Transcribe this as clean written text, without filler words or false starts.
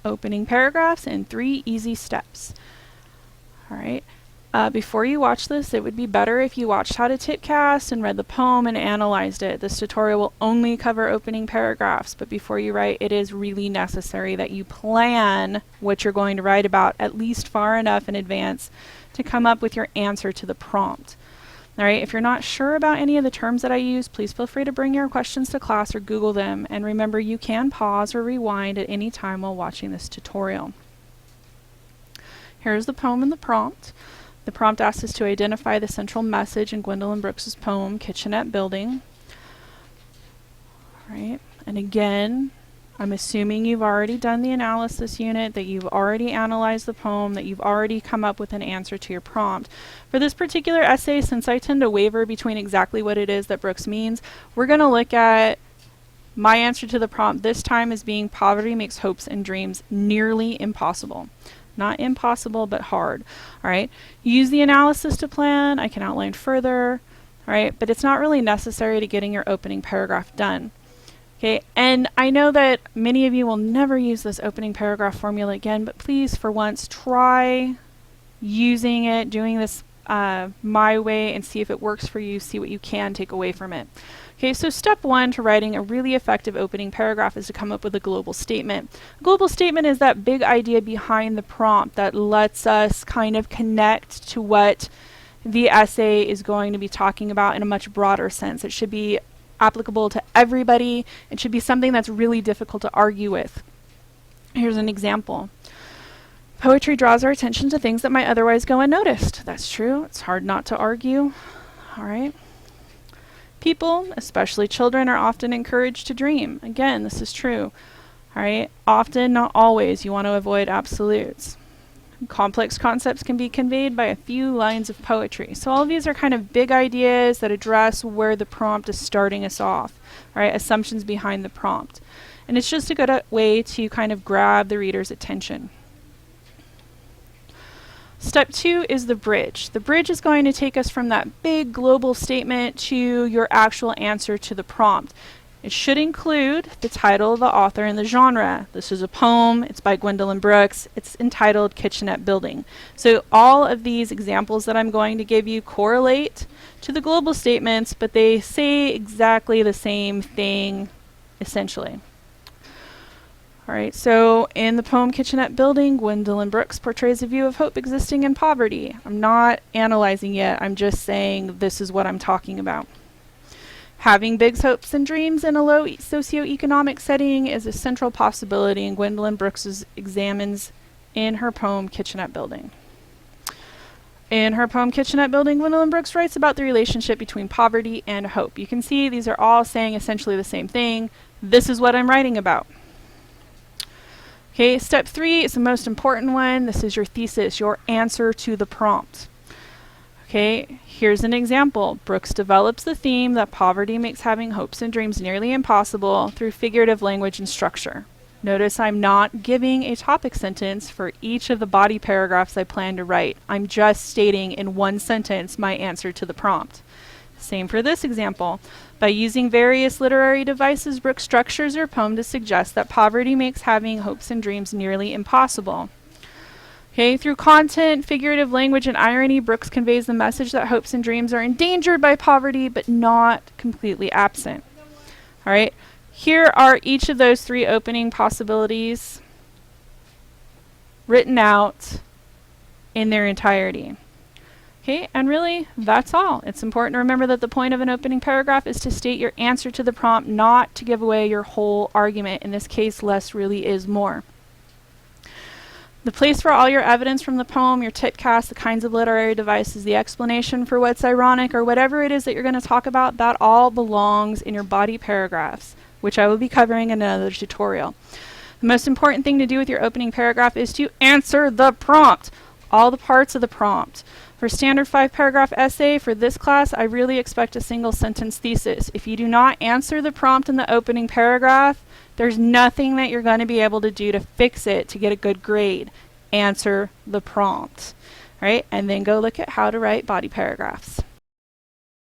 opening paragraphs in 3 easy steps. All right. Before you watch this, it would be better if you watched how to tipcast and read the poem and analyzed it. This tutorial will only cover opening paragraphs, but before you write, it is really necessary that you plan what you're going to write about at least far enough in advance to come up with your answer to the prompt. All right, if you're not sure about any of the terms that I use, please feel free to bring your questions to class or Google them. And remember, you can pause or rewind at any time while watching this tutorial. Here's the poem and the prompt. The prompt asks us to identify the central message in Gwendolyn Brooks's poem, Kitchenette Building. All right, and again, I'm assuming you've already done the analysis unit, that you've already analyzed the poem, that you've already come up with an answer to your prompt. For this particular essay, since I tend to waver between exactly what it is that Brooks means, we're going to look at my answer to the prompt this time as being poverty makes hopes and dreams nearly impossible. Not impossible, but hard. All right. Use the analysis to plan. I can outline further. All right. But it's not really necessary to getting your opening paragraph done. Okay. And I know that many of you will never use this opening paragraph formula again, but please, for once, try using it, doing this my way, and see if it works for you. See what you can take away from it. Okay, so step 1 to writing a really effective opening paragraph is to come up with a global statement. A global statement is that big idea behind the prompt that lets us kind of connect to what the essay is going to be talking about in a much broader sense. It should be applicable to everybody. It should be something that's really difficult to argue with. Here's an example. Poetry draws our attention to things that might otherwise go unnoticed. That's true. It's hard not to argue. All right. People, especially children, are often encouraged to dream. Again, this is true. All right. Often, not always. You want to avoid absolutes. Complex concepts can be conveyed by a few lines of poetry. So all of these are kind of big ideas that address where the prompt is starting us off. All right. Assumptions behind the prompt. And it's just a good way to kind of grab the reader's attention. Step 2 is the bridge. The bridge is going to take us from that big global statement to your actual answer to the prompt. It should include the title, the author, and the genre. This is a poem. It's by Gwendolyn Brooks. It's entitled Kitchenette Building. So all of these examples that I'm going to give you correlate to the global statements, but they say exactly the same thing, essentially. All right, so in the poem Kitchenette Building, Gwendolyn Brooks portrays a view of hope existing in poverty. I'm not analyzing yet, I'm just saying this is what I'm talking about. Having big hopes and dreams in a low socioeconomic setting is a central possibility, and Gwendolyn Brooks examines in her poem Kitchenette Building. In her poem Kitchenette Building, Gwendolyn Brooks writes about the relationship between poverty and hope. You can see these are all saying essentially the same thing. This is what I'm writing about. Okay, step 3 is the most important one. This is your thesis, your answer to the prompt. Okay, here's an example. Brooks develops the theme that poverty makes having hopes and dreams nearly impossible through figurative language and structure. Notice I'm not giving a topic sentence for each of the body paragraphs I plan to write. I'm just stating in one sentence my answer to the prompt. Same for this example. By using various literary devices, Brooks structures her poem to suggest that poverty makes having hopes and dreams nearly impossible. Okay, through content, figurative language, and irony, Brooks conveys the message that hopes and dreams are endangered by poverty, but not completely absent. All right, here are each of those 3 opening possibilities written out in their entirety. Okay, and really, that's all. It's important to remember that the point of an opening paragraph is to state your answer to the prompt, not to give away your whole argument. In this case, less really is more. The place for all your evidence from the poem, your tipcast, the kinds of literary devices, the explanation for what's ironic, or whatever it is that you're going to talk about, that all belongs in your body paragraphs, which I will be covering in another tutorial. The most important thing to do with your opening paragraph is to answer the prompt, all the parts of the prompt. For a standard 5-paragraph essay for this class, I really expect a single sentence thesis. If you do not answer the prompt in the opening paragraph, there's nothing that you're going to be able to do to fix it to get a good grade. Answer the prompt, right? And then go look at how to write body paragraphs.